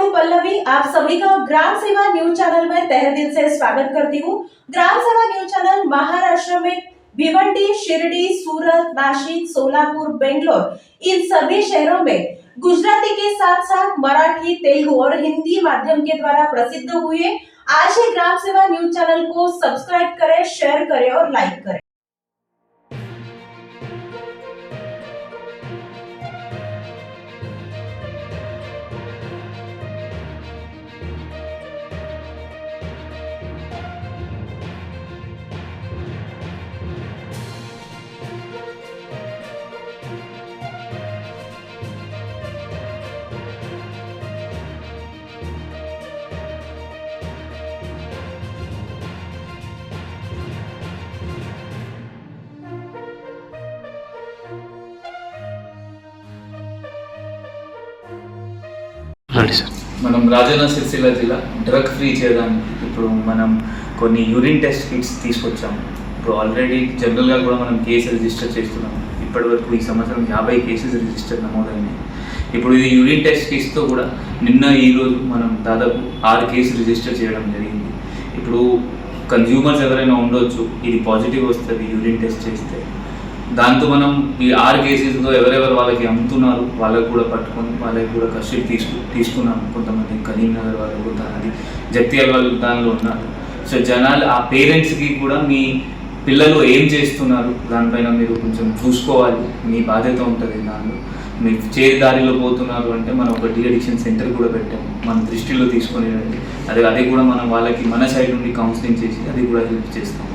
हूं पल्लवी। आप सभी का ग्राम सेवा न्यूज चैनल में तहे दिल से स्वागत करती हूं। ग्राम सेवा न्यूज चैनल महाराष्ट्र में भिवंडी, शिरडी, सूरत, नासिक, सोलापुर, बेंगलोर इन सभी शहरों में गुजराती के साथ साथ मराठी, तेलुगु और हिंदी माध्यम के द्वारा प्रसिद्ध हुए। आज ही ग्राम सेवा न्यूज चैनल को सब्सक्राइब करें, शेयर करें और लाइक करें। మనం రాజన్న సిరిసిల్ల జిల్లా డ్రగ్ ఫ్రీ చేయడానికి ఇప్పుడు మనం కొన్ని యూరిన్ టెస్ట్ కిట్స్ తీసుకొచ్చాము. ఇప్పుడు ఆల్రెడీ జనరల్గా కూడా మనం కేసు రిజిస్టర్ చేస్తున్నాము. ఇప్పటివరకు ఈ సంవత్సరం 50 కేసెస్ రిజిస్టర్ నమోదైనాయి. ఇప్పుడు ఇది యూరిన్ టెస్ట్ కిట్స్తో కూడా నిన్న ఈరోజు మనం దాదాపు 6 కేసులు రిజిస్టర్ చేయడం జరిగింది. ఇప్పుడు కన్జ్యూమర్స్ ఎవరైనా ఉండొచ్చు, ఇది పాజిటివ్ వస్తుంది యూరిన్ టెస్ట్ చేస్తే. దాంతో మనం ఈ 6 కేసెస్లో ఎవరెవరు వాళ్ళకి అమ్ముతున్నారు వాళ్ళకు కూడా పట్టుకొని వాళ్ళకి కూడా కస్టడీ తీసుకున్నాము. కొంతమంది కరీంనగర్ వాళ్ళు, కొంతమంది జగ్త్యాల వాళ్ళు దానిలో ఉన్నారు. సో జనాలు ఆ పేరెంట్స్కి కూడా మీ పిల్లలు ఏం చేస్తున్నారు దానిపైన మీరు కొంచెం చూసుకోవాలి, మీ బాధ్యత ఉంటుంది. దానిలో మీరు చేరిదారిలో పోతున్నారు అంటే మనం ఒక డీఅడిక్షన్ సెంటర్ కూడా పెట్టాము, మన దృష్టిలో తీసుకొని అది కూడా మనం వాళ్ళకి మన సైడ్ నుండి కౌన్సిలింగ్ చేసి అది కూడా హెల్ప్ చేస్తాం.